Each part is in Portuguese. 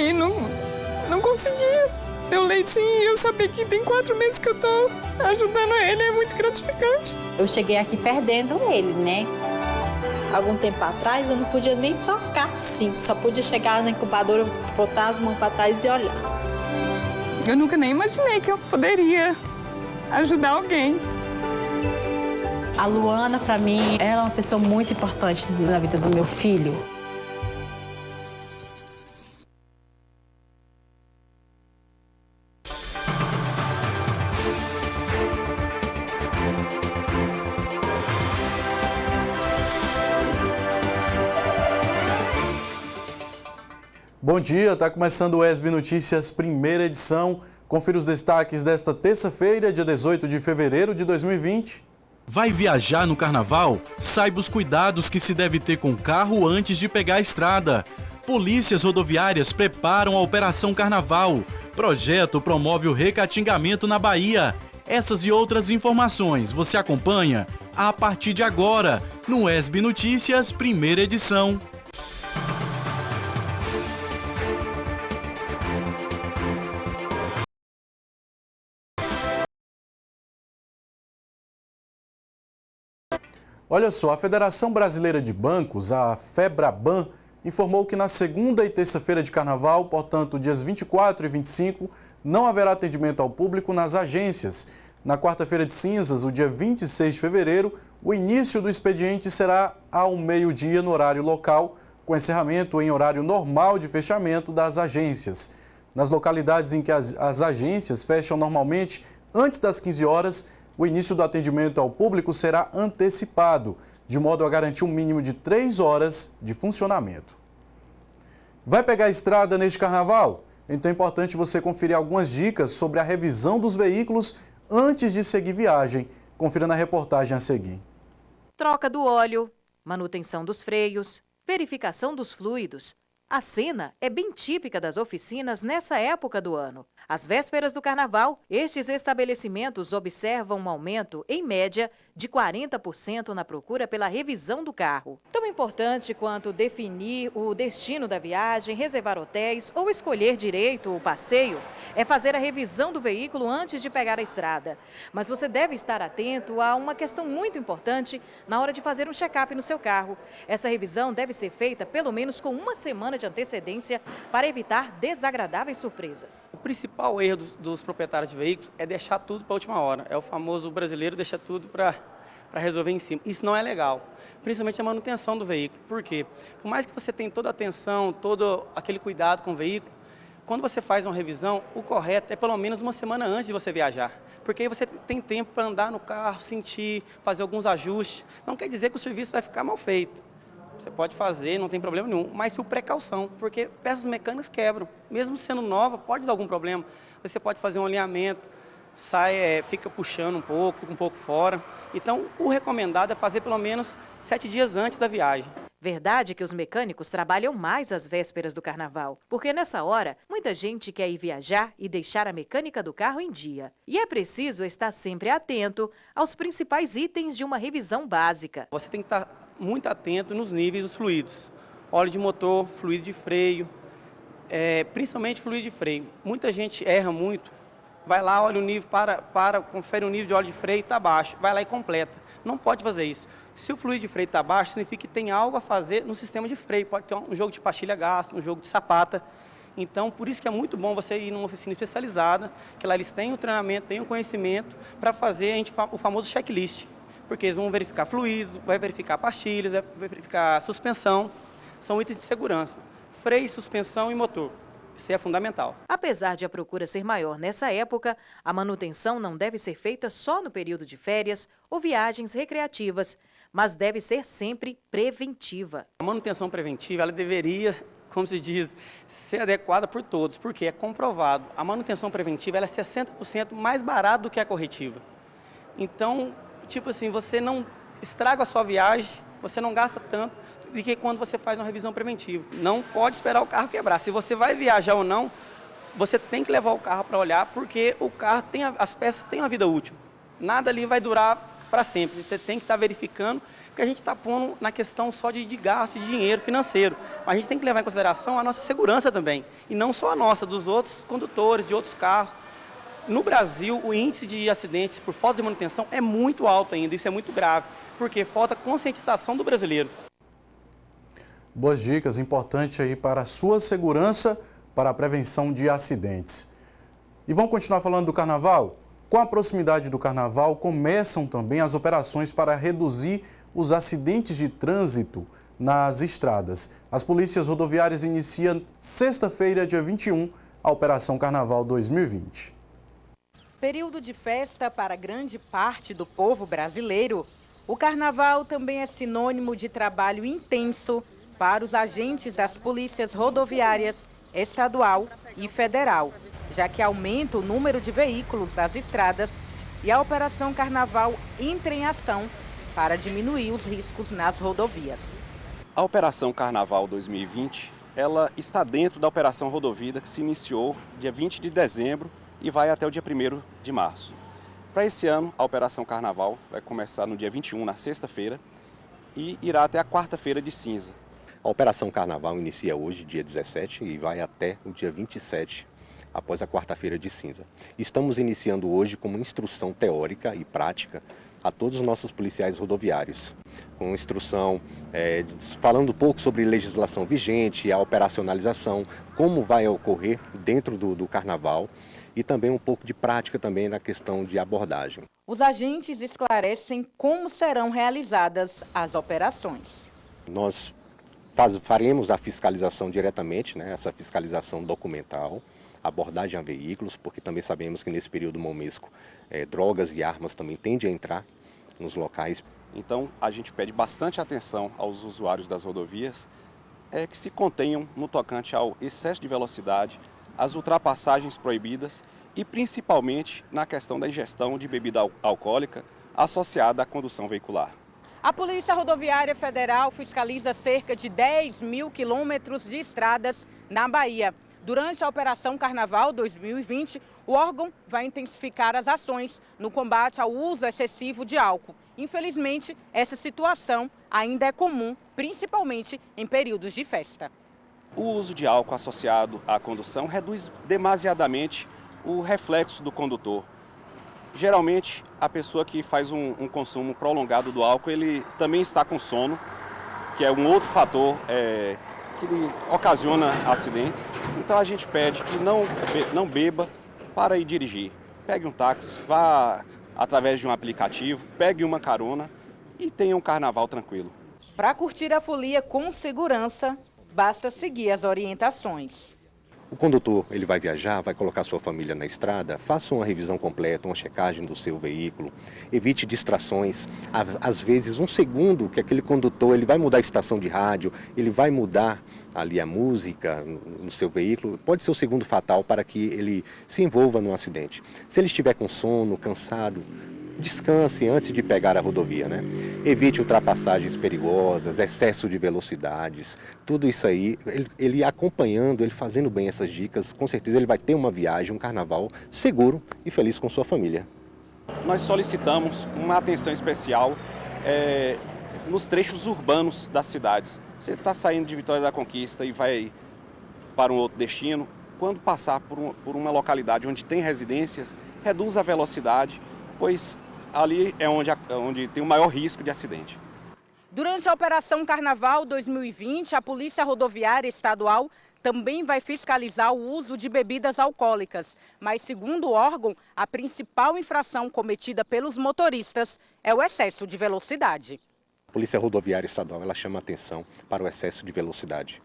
e não conseguia ter o leitinho. E eu saber que tem 4 meses que eu tô ajudando ele é muito gratificante. Eu cheguei aqui perdendo ele, né? Algum tempo atrás eu não podia nem tocar assim, só podia chegar na incubadora, botar as mãos para trás e olhar. Eu nunca nem imaginei que eu poderia ajudar alguém. A Luana, para mim, ela é uma pessoa muito importante na vida do meu filho. Bom dia, está começando o ESB Notícias, primeira edição. Confira os destaques desta terça-feira, dia 18 de fevereiro de 2020. Vai viajar no carnaval? Saiba os cuidados que se deve ter com o carro antes de pegar a estrada. Polícias rodoviárias preparam a Operação Carnaval. Projeto promove o recatingamento na Bahia. Essas e outras informações você acompanha a partir de agora no ESB Notícias, primeira edição. Olha só, a Federação Brasileira de Bancos, a FEBRABAN, informou que na segunda e terça-feira de carnaval, portanto, dias 24 e 25, não haverá atendimento ao público nas agências. Na quarta-feira de cinzas, o dia 26 de fevereiro, o início do expediente será ao meio-dia no horário local, com encerramento em horário normal de fechamento das agências. Nas localidades em que as agências fecham normalmente antes das 15 horas, o início do atendimento ao público será antecipado, de modo a garantir um mínimo de 3 horas de funcionamento. Vai pegar a estrada neste carnaval? Então é importante você conferir algumas dicas sobre a revisão dos veículos antes de seguir viagem. Confira na reportagem a seguir. Troca do óleo, manutenção dos freios, verificação dos fluidos. A cena é bem típica das oficinas nessa época do ano. Às vésperas do carnaval, estes estabelecimentos observam um aumento, em média, de 40% na procura pela revisão do carro. Tão importante quanto definir o destino da viagem, reservar hotéis ou escolher direito o passeio é fazer a revisão do veículo antes de pegar a estrada. Mas você deve estar atento a uma questão muito importante na hora de fazer um check-up no seu carro. Essa revisão deve ser feita pelo menos com uma semana de antecedência para evitar desagradáveis surpresas. O principal erro dos proprietários de veículos é deixar tudo para a última hora. É o famoso brasileiro deixar tudo para resolver em cima. Isso não é legal, principalmente a manutenção do veículo. Por quê? Por mais que você tenha toda a atenção, todo aquele cuidado com o veículo, quando você faz uma revisão, o correto é pelo menos uma semana antes de você viajar. Porque aí você tem tempo para andar no carro, sentir, fazer alguns ajustes. Não quer dizer que o serviço vai ficar mal feito. Você pode fazer, não tem problema nenhum, mas por precaução, porque peças mecânicas quebram. Mesmo sendo nova, pode dar algum problema. Você pode fazer um alinhamento, fica puxando um pouco, fica um pouco fora. Então, o recomendado é fazer pelo menos 7 dias antes da viagem. Verdade que os mecânicos trabalham mais às vésperas do carnaval, porque nessa hora, muita gente quer ir viajar e deixar a mecânica do carro em dia. E é preciso estar sempre atento aos principais itens de uma revisão básica. Você tem que estar muito atento nos níveis dos fluidos. Óleo de motor, fluido de freio, principalmente fluido de freio. Muita gente erra muito, vai lá, olha o nível, confere o nível de óleo de freio, está baixo, vai lá e completa. Não pode fazer isso. Se o fluido de freio está baixo, significa que tem algo a fazer no sistema de freio. Pode ter um jogo de pastilha gasta, um jogo de sapata. Então, por isso que é muito bom você ir numa oficina especializada, que lá eles têm o treinamento, têm o conhecimento para fazer o famoso checklist. Porque eles vão verificar fluidos, vai verificar pastilhas, vai verificar suspensão. São itens de segurança. Freio, suspensão e motor. Isso é fundamental. Apesar de a procura ser maior nessa época, a manutenção não deve ser feita só no período de férias ou viagens recreativas, mas deve ser sempre preventiva. A manutenção preventiva, ela deveria, como se diz, ser adequada por todos, porque é comprovado. A manutenção preventiva ela é 60% mais barata do que a corretiva. Então, tipo assim, você não estraga a sua viagem, você não gasta tanto do que quando você faz uma revisão preventiva. Não pode esperar o carro quebrar. Se você vai viajar ou não, você tem que levar o carro para olhar, porque o carro as peças têm uma vida útil. Nada ali vai durar para sempre. Você tem que estar verificando porque a gente está pondo na questão só de gasto de dinheiro financeiro. Mas a gente tem que levar em consideração a nossa segurança também, e não só a nossa, dos outros condutores, de outros carros. No Brasil, o índice de acidentes por falta de manutenção é muito alto ainda, isso é muito grave, porque falta conscientização do brasileiro. Boas dicas, importante aí para a sua segurança, para a prevenção de acidentes. E vamos continuar falando do Carnaval? Com a proximidade do Carnaval, começam também as operações para reduzir os acidentes de trânsito nas estradas. As polícias rodoviárias iniciam sexta-feira, dia 21, a Operação Carnaval 2020. Período de festa para grande parte do povo brasileiro, o Carnaval também é sinônimo de trabalho intenso para os agentes das polícias rodoviárias, estadual e federal, já que aumenta o número de veículos das estradas e a Operação Carnaval entra em ação para diminuir os riscos nas rodovias. A Operação Carnaval 2020, ela está dentro da Operação Rodovida, que se iniciou dia 20 de dezembro e vai até o dia 1º de março. Para esse ano, a Operação Carnaval vai começar no dia 21, na sexta-feira, e irá até a quarta-feira de cinza. A Operação Carnaval inicia hoje, dia 17, e vai até o dia 27, após a quarta-feira de cinza. Estamos iniciando hoje com uma instrução teórica e prática a todos os nossos policiais rodoviários, com instrução falando um pouco sobre legislação vigente, a operacionalização, como vai ocorrer dentro do Carnaval e também um pouco de prática também na questão de abordagem. Os agentes esclarecem como serão realizadas as operações. Nós faremos a fiscalização diretamente, essa fiscalização documental, abordagem a veículos, porque também sabemos que nesse período momesco drogas e armas também tendem a entrar nos locais. Então a gente pede bastante atenção aos usuários das rodovias, que se contenham no tocante ao excesso de velocidade, às ultrapassagens proibidas e principalmente na questão da ingestão de bebida alcoólica associada à condução veicular. A Polícia Rodoviária Federal fiscaliza cerca de 10 mil quilômetros de estradas na Bahia. Durante a Operação Carnaval 2020, o órgão vai intensificar as ações no combate ao uso excessivo de álcool. Infelizmente, essa situação ainda é comum, principalmente em períodos de festa. O uso de álcool associado à condução reduz demasiadamente o reflexo do condutor. Geralmente, a pessoa que faz um consumo prolongado do álcool, ele também está com sono, que é um outro fator que ocasiona acidentes. Então a gente pede que não beba para ir dirigir. Pegue um táxi, vá através de um aplicativo, pegue uma carona e tenha um carnaval tranquilo. Para curtir a folia com segurança, basta seguir as orientações. O condutor, ele vai viajar, vai colocar sua família na estrada, faça uma revisão completa, uma checagem do seu veículo, evite distrações. Às vezes, um segundo que aquele condutor, ele vai mudar a estação de rádio, ele vai mudar ali a música no seu veículo, pode ser o segundo fatal para que ele se envolva num acidente. Se ele estiver com sono, cansado, descanse antes de pegar a rodovia, Evite ultrapassagens perigosas, excesso de velocidades, tudo isso aí, ele acompanhando, ele fazendo bem essas dicas, com certeza ele vai ter uma viagem, um carnaval seguro e feliz com sua família. Nós solicitamos uma atenção especial nos trechos urbanos das cidades. Você está saindo de Vitória da Conquista e vai para um outro destino, quando passar por uma localidade onde tem residências, reduza a velocidade, pois ali é onde tem o maior risco de acidente. Durante a Operação Carnaval 2020, a Polícia Rodoviária Estadual também vai fiscalizar o uso de bebidas alcoólicas. Mas, segundo o órgão, a principal infração cometida pelos motoristas é o excesso de velocidade. A Polícia Rodoviária Estadual, ela chama atenção para o excesso de velocidade.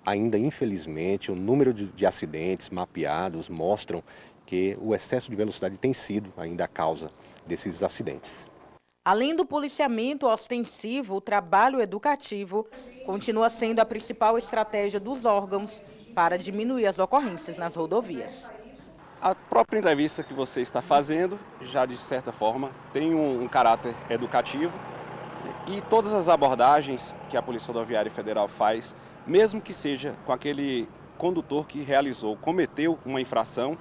Ainda, infelizmente, o número de acidentes mapeados mostram que o excesso de velocidade tem sido ainda a causa desses acidentes. Além do policiamento ostensivo, o trabalho educativo continua sendo a principal estratégia dos órgãos para diminuir as ocorrências nas rodovias. A própria entrevista que você está fazendo, já de certa forma, tem um caráter educativo e todas as abordagens que a Polícia Rodoviária Federal faz, mesmo que seja com aquele condutor que cometeu uma infração,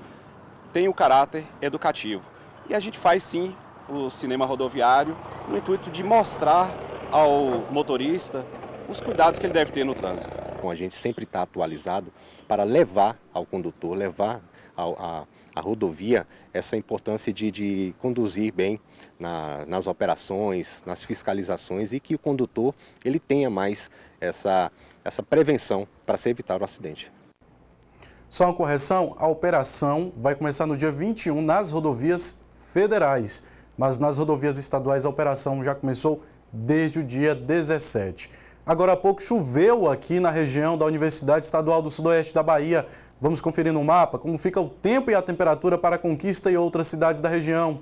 tem o caráter educativo. E a gente faz sim o cinema rodoviário no intuito de mostrar ao motorista os cuidados que ele deve ter no trânsito. Então, a gente sempre está atualizado para levar ao condutor, levar à rodovia essa importância de conduzir bem nas operações, nas fiscalizações, e que o condutor ele tenha mais essa prevenção para se evitar o acidente. Só uma correção, a operação vai começar no dia 21 nas rodovias federais, mas nas rodovias estaduais a operação já começou desde o dia 17. Agora há pouco choveu aqui na região da Universidade Estadual do Sudoeste da Bahia. Vamos conferir no mapa como fica o tempo e a temperatura para Conquista e outras cidades da região.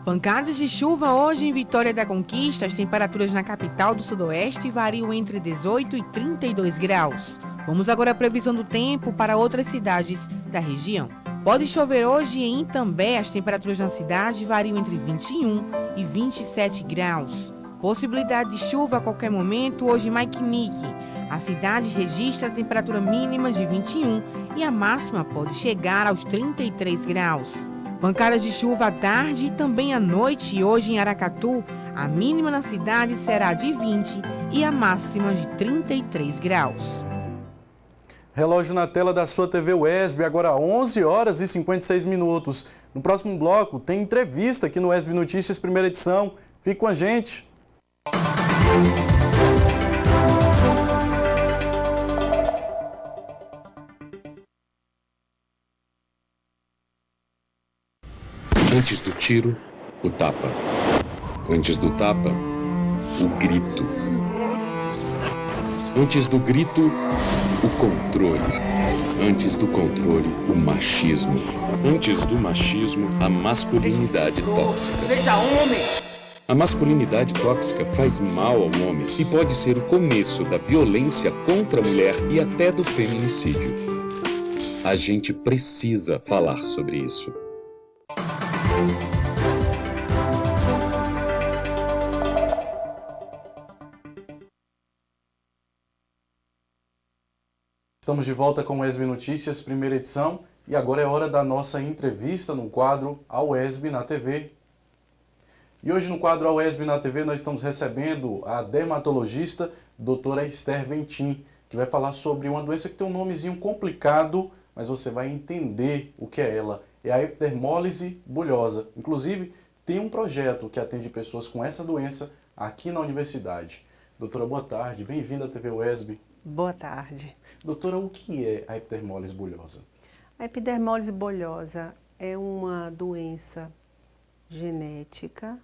Pancadas de chuva hoje em Vitória da Conquista. As temperaturas na capital do Sudoeste variam entre 18 e 32 graus. Vamos agora à previsão do tempo para outras cidades da região. Pode chover hoje em Itambé. As temperaturas na cidade variam entre 21 e 27 graus. Possibilidade de chuva a qualquer momento hoje em Maiquinique. A cidade registra a temperatura mínima de 21 e a máxima pode chegar aos 33 graus. Pancadas de chuva à tarde e também à noite. E hoje em Aracatu, a mínima na cidade será de 20 e a máxima de 33 graus. Relógio na tela da sua TV UESB, agora 11 horas e 56 minutos. No próximo bloco tem entrevista aqui no UESB Notícias, primeira edição. Fique com a gente. Antes do tiro, o tapa. Antes do tapa, o grito. Antes do grito, o controle. Antes do controle, o machismo. Antes do machismo, a masculinidade tóxica. Seja homem! A masculinidade tóxica faz mal ao homem e pode ser o começo da violência contra a mulher e até do feminicídio. A gente precisa falar sobre isso. Estamos de volta com o UESB Notícias, primeira edição, e agora é hora da nossa entrevista no quadro A UESB na TV. E hoje no quadro A UESB na TV nós estamos recebendo a dermatologista doutora Esther Ventim, que vai falar sobre uma doença que tem um nomezinho complicado, mas você vai entender o que é ela. É a epidermólise bulhosa. Inclusive, tem um projeto que atende pessoas com essa doença aqui na universidade. Doutora, boa tarde. Bem-vinda à TV UESB. Boa tarde. Doutora, o que é a epidermólise bulhosa? A epidermólise bulhosa é uma doença genética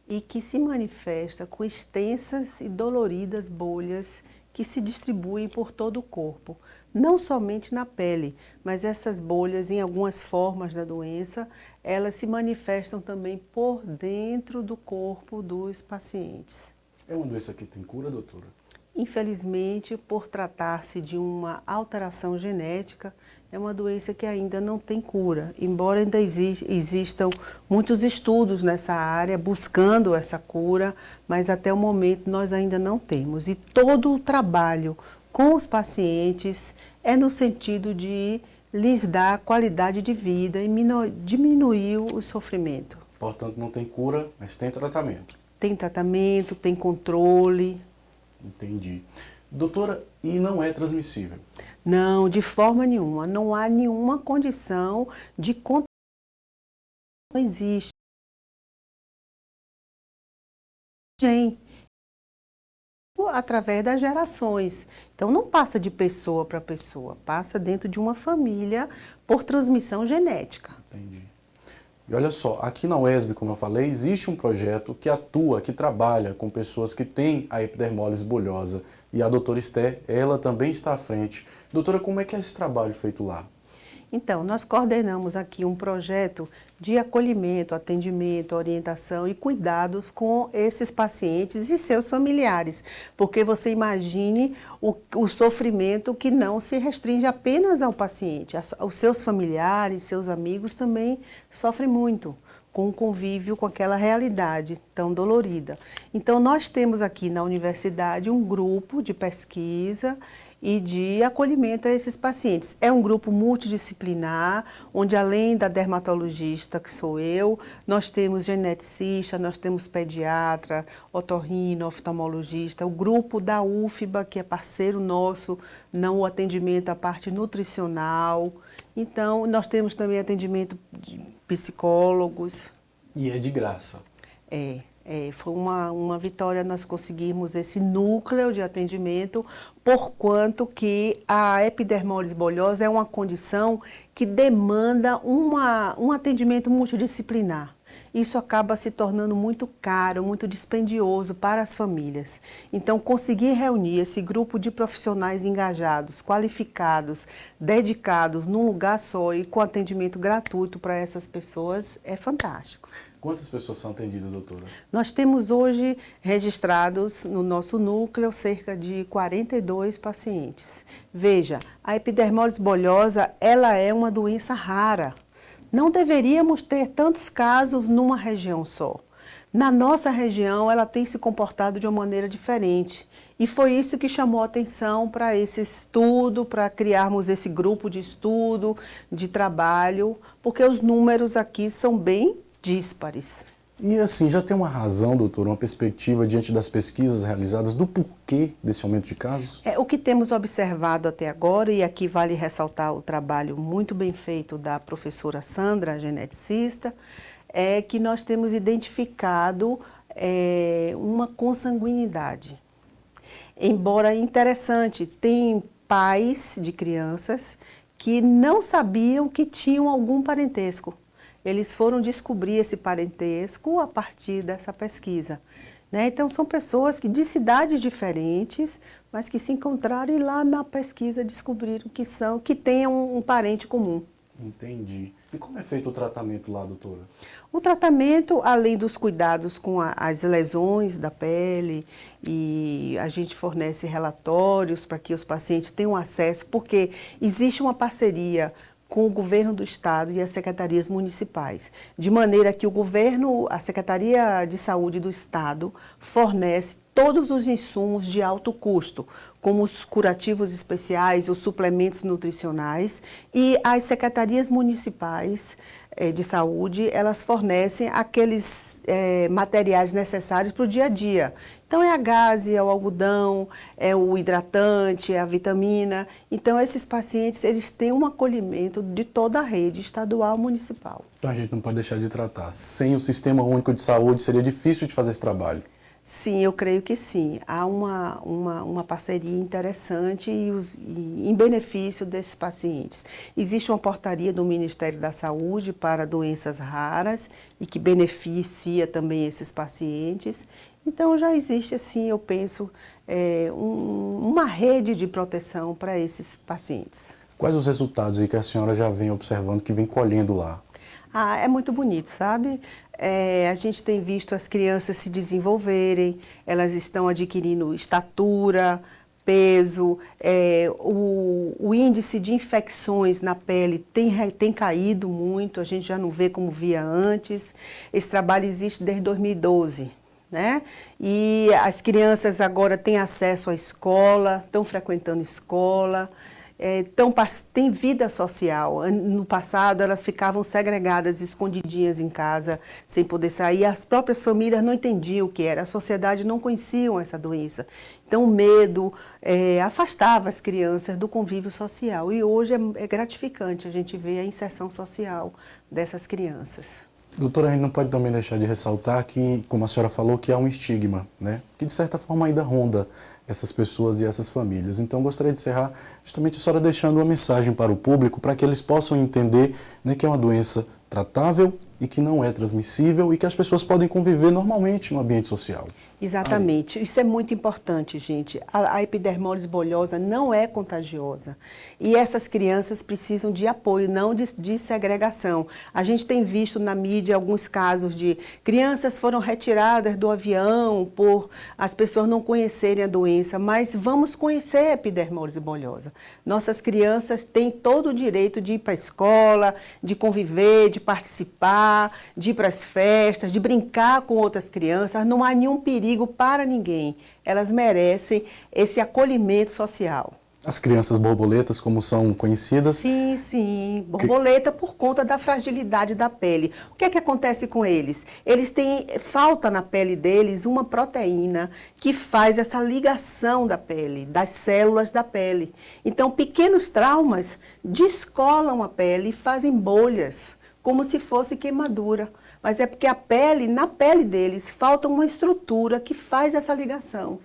e que se manifesta com extensas e doloridas bolhas que se distribuem por todo o corpo, não somente na pele, mas essas bolhas, em algumas formas da doença, elas se manifestam também por dentro do corpo dos pacientes. É uma doença que tem cura, doutora? Infelizmente, por tratar-se de uma alteração genética, é uma doença que ainda não tem cura, embora ainda existam muitos estudos nessa área buscando essa cura, mas até o momento nós ainda não temos. E todo o trabalho com os pacientes é no sentido de lhes dar qualidade de vida e diminuir o sofrimento. Portanto, não tem cura, mas tem tratamento. Tem tratamento, tem controle. Entendi. Doutora, e não é transmissível? Não, de forma nenhuma. Não há nenhuma condição de contaminação. Não existe. Através das gerações. Então, não passa de pessoa para pessoa, passa dentro de uma família por transmissão genética. Entendi. E olha só, aqui na UESB, como eu falei, existe um projeto que atua, que trabalha com pessoas que têm a epidermólise bulhosa. E a doutora Esther, ela também está à frente. Doutora, como é que é esse trabalho feito lá? Então, nós coordenamos aqui um projeto de acolhimento, atendimento, orientação e cuidados com esses pacientes e seus familiares. Porque você imagine o sofrimento que não se restringe apenas ao paciente. Os seus familiares, seus amigos também sofrem muito com o convívio com aquela realidade tão dolorida. Então, nós temos aqui na universidade um grupo de pesquisa e de acolhimento a esses pacientes. É um grupo multidisciplinar, onde além da dermatologista, que sou eu, nós temos geneticista, nós temos pediatra, otorrino, oftalmologista, o grupo da UFBA, que é parceiro nosso, no atendimento à parte nutricional. Então, nós temos também atendimento de psicólogos. E é de graça. Foi uma vitória nós conseguirmos esse núcleo de atendimento, porquanto que a epidermólise bolhosa é uma condição que demanda um atendimento multidisciplinar. Isso acaba se tornando muito caro, muito dispendioso para as famílias. Então, conseguir reunir esse grupo de profissionais engajados, qualificados, dedicados, num lugar só e com atendimento gratuito para essas pessoas é fantástico. Quantas pessoas são atendidas, doutora? Nós temos hoje registrados no nosso núcleo cerca de 42 pacientes. Veja, a epidermólise bolhosa, ela é uma doença rara. Não deveríamos ter tantos casos numa região só. Na nossa região, ela tem se comportado de uma maneira diferente. E foi isso que chamou a atenção para esse estudo, para criarmos esse grupo de estudo, de trabalho, porque os números aqui são bem díspares. E assim, já tem uma razão, doutor, uma perspectiva diante das pesquisas realizadas do porquê desse aumento de casos? O que temos observado até agora, e aqui vale ressaltar o trabalho muito bem feito da professora Sandra, geneticista, é que nós temos identificado uma consanguinidade. Embora interessante, tem pais de crianças que não sabiam que tinham algum parentesco. Eles foram descobrir esse parentesco a partir dessa pesquisa. Né? Então, são pessoas de cidades diferentes, mas que se encontraram e lá na pesquisa descobriram que têm um parente comum. Entendi. E como é feito o tratamento lá, doutora? O tratamento, além dos cuidados com as lesões da pele, e a gente fornece relatórios para que os pacientes tenham acesso, porque existe uma parceria com o governo do estado e as secretarias municipais, de maneira que a Secretaria de Saúde do estado fornece todos os insumos de alto custo, como os curativos especiais, os suplementos nutricionais, e as secretarias municipais de saúde, elas fornecem aqueles materiais necessários para o dia a dia. Então, é a gaze, é o algodão, é o hidratante, é a vitamina. Então, esses pacientes, eles têm um acolhimento de toda a rede estadual municipal. Então, a gente não pode deixar de tratar. Sem o Sistema Único de Saúde, seria difícil de fazer esse trabalho. Sim, eu creio que sim. Há uma parceria interessante e em benefício desses pacientes. Existe uma portaria do Ministério da Saúde para doenças raras e que beneficia também esses pacientes. Então, já existe, assim, eu penso, uma rede de proteção para esses pacientes. Quais os resultados aí que a senhora já vem observando, que vem colhendo lá? É muito bonito, sabe? A gente tem visto as crianças se desenvolverem, elas estão adquirindo estatura, peso, o índice de infecções na pele tem caído muito, a gente já não vê como via antes. Esse trabalho existe desde 2012. Né? E as crianças agora têm acesso à escola, estão frequentando escola, têm vida social. No passado, elas ficavam segregadas, escondidinhas em casa, sem poder sair. As próprias famílias não entendiam o que era, a sociedade não conhecia essa doença. Então, o medo afastava as crianças do convívio social. E hoje é gratificante a gente ver a inserção social dessas crianças. Doutora, a gente não pode também deixar de ressaltar que, como a senhora falou, que há um estigma, né? Que de certa forma ainda ronda essas pessoas e essas famílias. Então, gostaria de encerrar justamente a senhora deixando uma mensagem para o público, para que eles possam entender, né, que é uma doença tratável e que não é transmissível e que as pessoas podem conviver normalmente no ambiente social. Exatamente. Isso é muito importante, gente. A epidermólise bolhosa não é contagiosa. E essas crianças precisam de apoio, não de segregação. A gente tem visto na mídia alguns casos de crianças foram retiradas do avião por as pessoas não conhecerem a doença, mas vamos conhecer a epidermólise bolhosa. Nossas crianças têm todo o direito de ir para a escola, de conviver, de participar, de ir para as festas, de brincar com outras crianças. Não há nenhum perigo para ninguém. Elas merecem esse acolhimento social. As crianças borboletas, como são conhecidas? Sim, sim. Borboleta por conta da fragilidade da pele. O que é que acontece com eles? Eles têm, falta na pele deles uma proteína que faz essa ligação da pele, das células da pele. Então, pequenos traumas descolam a pele e fazem bolhas, como se fosse queimadura. Mas é porque a pele, na pele deles, falta uma estrutura que faz essa ligação.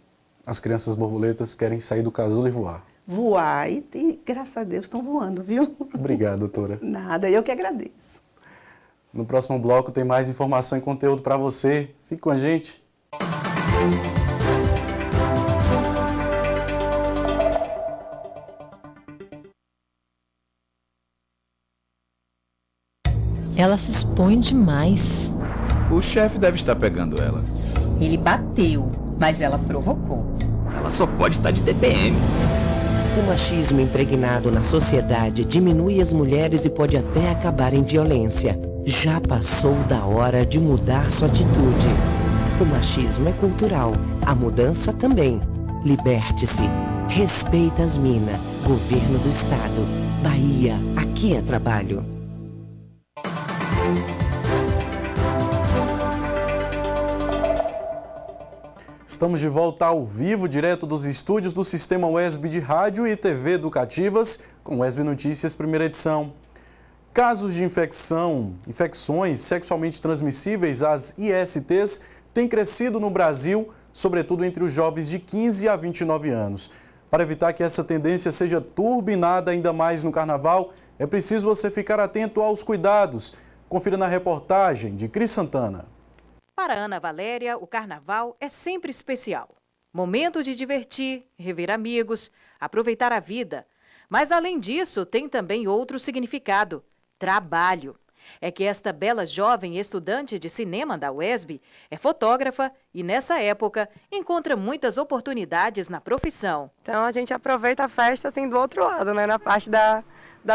As crianças borboletas querem sair do casulo e voar. Voar e graças a Deus estão voando, viu? Obrigado, doutora. Nada, eu que agradeço. No próximo bloco tem mais informação e conteúdo para você. Fique com a gente. Ela se expõe demais. O chefe deve estar pegando ela. Ele bateu, mas ela provocou. Ela só pode estar de TPM. O machismo impregnado na sociedade diminui as mulheres e pode até acabar em violência. Já passou da hora de mudar sua atitude. O machismo é cultural, a mudança também. Liberte-se. Respeita as minas. Governo do Estado. Bahia, aqui é trabalho. Estamos de volta ao vivo, direto dos estúdios do Sistema UESB de Rádio e TV Educativas, com UESB Notícias, primeira edição. Casos de infecções sexualmente transmissíveis, as ISTs, têm crescido no Brasil, sobretudo entre os jovens de 15 a 29 anos. Para evitar que essa tendência seja turbinada ainda mais no Carnaval, é preciso você ficar atento aos cuidados. Confira na reportagem de Cris Santana. Para Ana Valéria, o Carnaval é sempre especial. Momento de divertir, rever amigos, aproveitar a vida. Mas, além disso, tem também outro significado: trabalho. É que esta bela jovem estudante de cinema da UESB é fotógrafa e, nessa época, encontra muitas oportunidades na profissão. Então, a gente aproveita a festa assim do outro lado, né, na parte da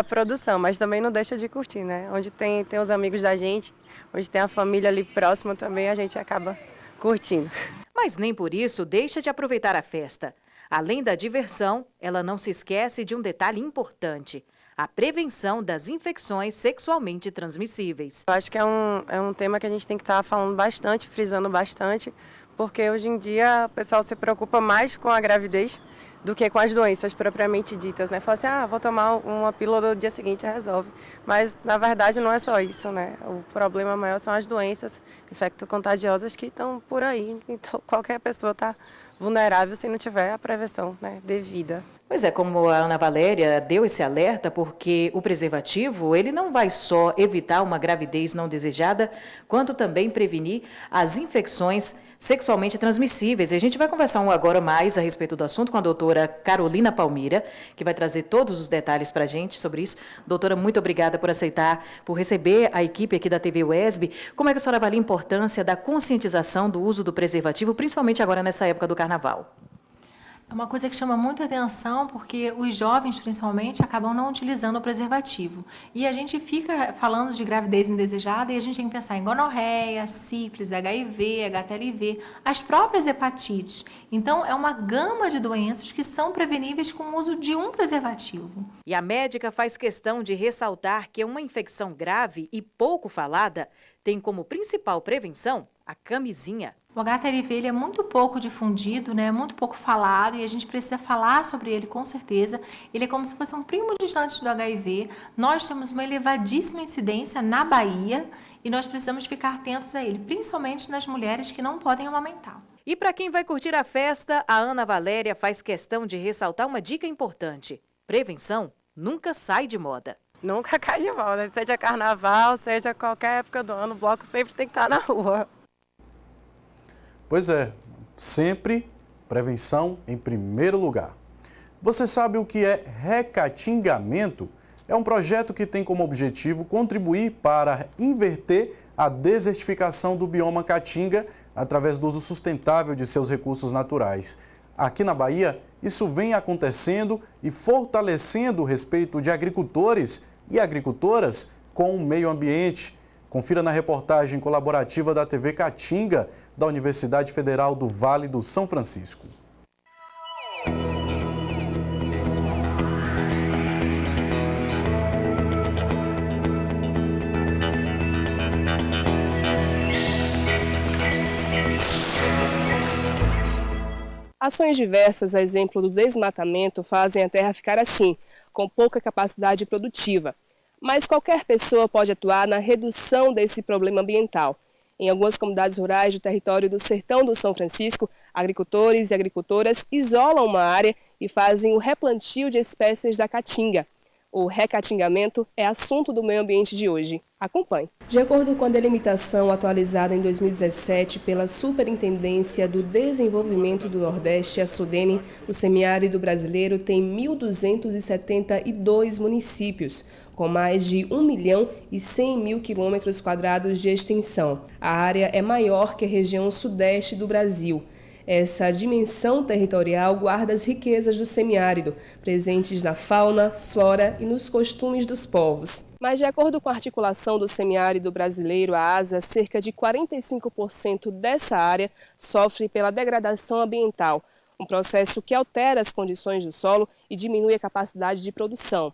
produção, mas também não deixa de curtir, né? Onde tem os amigos da gente, onde tem a família ali próxima também, a gente acaba curtindo. Mas nem por isso deixa de aproveitar a festa. Além da diversão, ela não se esquece de um detalhe importante: a prevenção das infecções sexualmente transmissíveis. Eu acho que é um tema que a gente tem que estar falando bastante, frisando bastante, porque hoje em dia o pessoal se preocupa mais com a gravidez do que com as doenças propriamente ditas, né? Fala assim, vou tomar uma pílula do dia seguinte e resolve. Mas, na verdade, não é só isso, né? O problema maior são as doenças infecto-contagiosas que estão por aí. Então, qualquer pessoa está vulnerável se não tiver a prevenção, né, devida. Pois é, como a Ana Valéria deu esse alerta, porque o preservativo, ele não vai só evitar uma gravidez não desejada, quanto também prevenir as infecções sexualmente transmissíveis. E a gente vai conversar agora mais a respeito do assunto com a doutora Carolina Palmira, que vai trazer todos os detalhes para a gente sobre isso. Doutora, muito obrigada por aceitar, por receber a equipe aqui da TV UESB. Como é que a senhora avalia a importância da conscientização do uso do preservativo, principalmente agora nessa época do Carnaval? É uma coisa que chama muita atenção porque os jovens, principalmente, acabam não utilizando o preservativo. E a gente fica falando de gravidez indesejada e a gente tem que pensar em gonorreia, sífilis, HIV, HTLV, as próprias hepatites. Então, é uma gama de doenças que são preveníveis com o uso de um preservativo. E a médica faz questão de ressaltar que uma infecção grave e pouco falada tem como principal prevenção a camisinha. O HTLV ele é muito pouco difundido, né? Muito pouco falado, e a gente precisa falar sobre ele com certeza. Ele é como se fosse um primo distante do HIV. Nós temos uma elevadíssima incidência na Bahia e nós precisamos ficar atentos a ele, principalmente nas mulheres que não podem amamentar. E para quem vai curtir a festa, a Ana Valéria faz questão de ressaltar uma dica importante: prevenção nunca sai de moda. Nunca cai de moda, seja carnaval, seja qualquer época do ano, o bloco sempre tem que estar na rua. Pois é, sempre prevenção em primeiro lugar. Você sabe o que é recatingamento? É um projeto que tem como objetivo contribuir para inverter a desertificação do bioma caatinga através do uso sustentável de seus recursos naturais. Aqui na Bahia, isso vem acontecendo e fortalecendo o respeito de agricultores e agricultoras com o meio ambiente. Confira na reportagem colaborativa da TV Caatinga, da Universidade Federal do Vale do São Francisco. Ações diversas, a exemplo do desmatamento, fazem a terra ficar assim, com pouca capacidade produtiva. Mas qualquer pessoa pode atuar na redução desse problema ambiental. Em algumas comunidades rurais do território do Sertão do São Francisco, agricultores e agricultoras isolam uma área e fazem o replantio de espécies da caatinga. O recatingamento é assunto do meio ambiente de hoje. Acompanhe. De acordo com a delimitação atualizada em 2017 pela Superintendência do Desenvolvimento do Nordeste, a SUDENE, o semiárido brasileiro tem 1.272 municípios, com mais de 1.100.000 quilômetros quadrados de extensão. A área é maior que a região sudeste do Brasil. Essa dimensão territorial guarda as riquezas do semiárido, presentes na fauna, flora e nos costumes dos povos. Mas, de acordo com a articulação do semiárido brasileiro, a ASA, cerca de 45% dessa área sofre pela degradação ambiental, um processo que altera as condições do solo e diminui a capacidade de produção.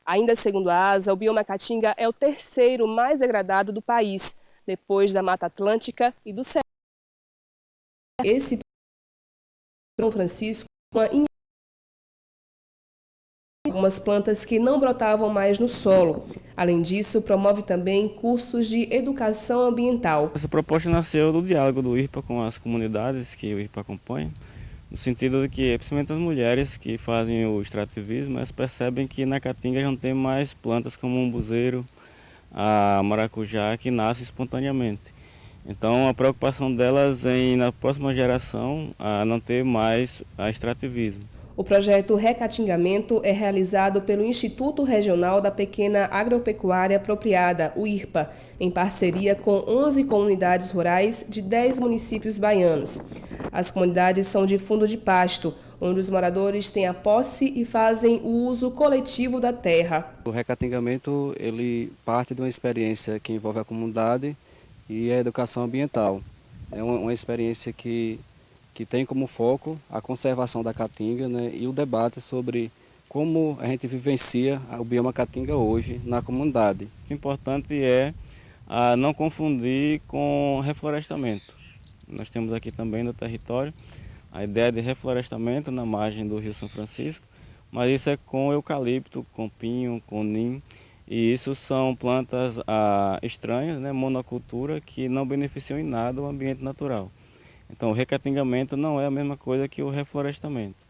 Ainda segundo a ASA, o bioma caatinga é o terceiro mais degradado do país, depois da Mata Atlântica e do Cerrado. Esse São Francisco, algumas plantas que não brotavam mais no solo. Além disso, promove também cursos de educação ambiental. Essa proposta nasceu do diálogo do IRPA com as comunidades que o IRPA acompanha, no sentido de que, principalmente as mulheres que fazem o extrativismo, elas percebem que na caatinga já não tem mais plantas como o umbuzeiro, a maracujá, que nasce espontaneamente. Então a preocupação delas em, na próxima geração, a não ter mais extrativismo. O projeto Recatingamento é realizado pelo Instituto Regional da Pequena Agropecuária Apropriada, o IRPA, em parceria com 11 comunidades rurais de 10 municípios baianos. As comunidades são de fundo de pasto, onde os moradores têm a posse e fazem o uso coletivo da terra. O recatingamento ele parte de uma experiência que envolve a comunidade e a educação ambiental. É uma experiência que tem como foco a conservação da caatinga, né, e o debate sobre como a gente vivencia o bioma caatinga hoje na comunidade. O importante é não confundir com reflorestamento. Nós temos aqui também no território a ideia de reflorestamento na margem do Rio São Francisco, mas isso é com eucalipto, com pinho, com nim. E isso são plantas estranhas, né, monocultura, que não beneficiam em nada o ambiente natural. Então o recatingamento não é a mesma coisa que o reflorestamento.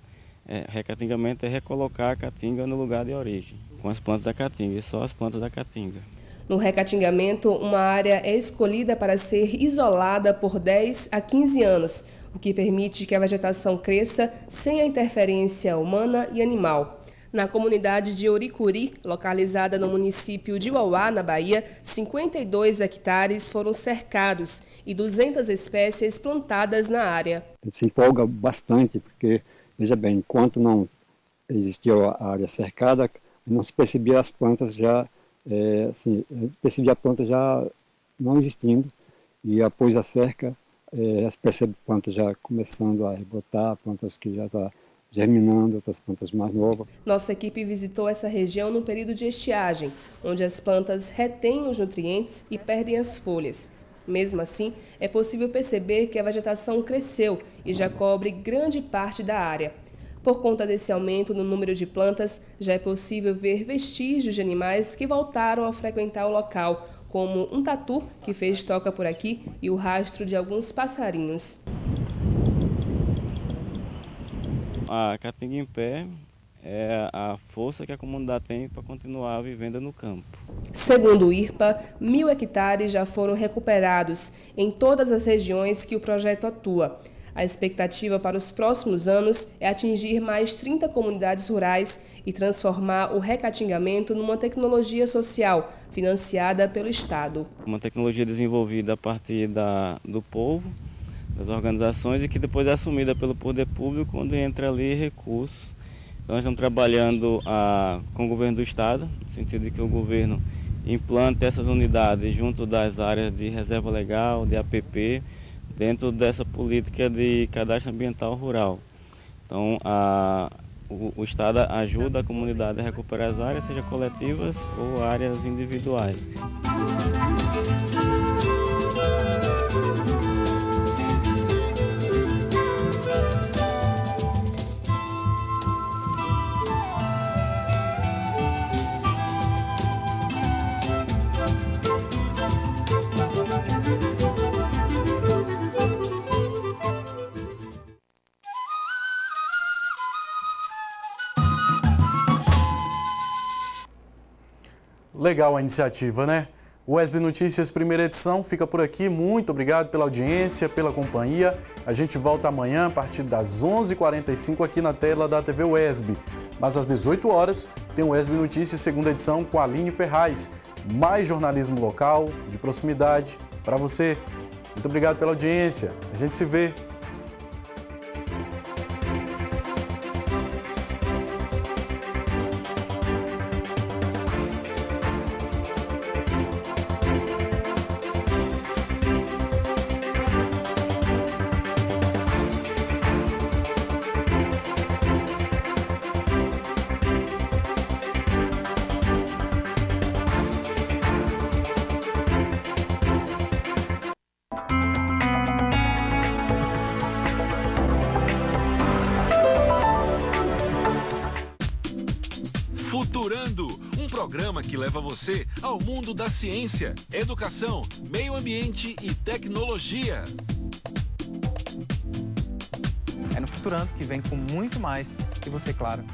Recatingamento é recolocar a caatinga no lugar de origem, com as plantas da caatinga, e só as plantas da caatinga. No recatingamento, uma área é escolhida para ser isolada por 10 a 15 anos, o que permite que a vegetação cresça sem a interferência humana e animal. Na comunidade de Oricuri, localizada no município de Uauá, na Bahia, 52 hectares foram cercados e 200 espécies plantadas na área. Se empolga bastante, porque, veja bem, enquanto não existia a área cercada, não se percebia as plantas já, percebia a planta já não existindo, e após a cerca, se percebe plantas já começando a rebotar, plantas que já estão germinando, outras plantas mais novas. Nossa equipe visitou essa região no período de estiagem, onde as plantas retêm os nutrientes e perdem as folhas. Mesmo assim, é possível perceber que a vegetação cresceu e já cobre grande parte da área. Por conta desse aumento no número de plantas, já é possível ver vestígios de animais que voltaram a frequentar o local, como um tatu que fez toca por aqui e o rastro de alguns passarinhos. A caatinga em pé é a força que a comunidade tem para continuar vivendo no campo. Segundo o IRPA, 1.000 hectares já foram recuperados em todas as regiões que o projeto atua. A expectativa para os próximos anos é atingir mais 30 comunidades rurais e transformar o recatingamento numa tecnologia social financiada pelo Estado. Uma tecnologia desenvolvida a partir do povo, das organizações, e que depois é assumida pelo poder público, onde entra ali recursos. Então nós estamos trabalhando com o governo do Estado, no sentido de que o governo implante essas unidades junto das áreas de reserva legal, de APP, dentro dessa política de cadastro ambiental rural. Então o Estado ajuda a comunidade a recuperar as áreas, seja coletivas ou áreas individuais. Legal a iniciativa, né? O ESB Notícias primeira edição fica por aqui. Muito obrigado pela audiência, pela companhia. A gente volta amanhã a partir das 11h45 aqui na tela da TV UESB. Mas às 18 horas tem o ESB Notícias segunda edição com a Aline Ferraz. Mais jornalismo local, de proximidade, para você. Muito obrigado pela audiência. A gente se vê. Futurando, um programa que leva você ao mundo da ciência, educação, meio ambiente e tecnologia. É no Futurando que vem com muito mais que você, claro,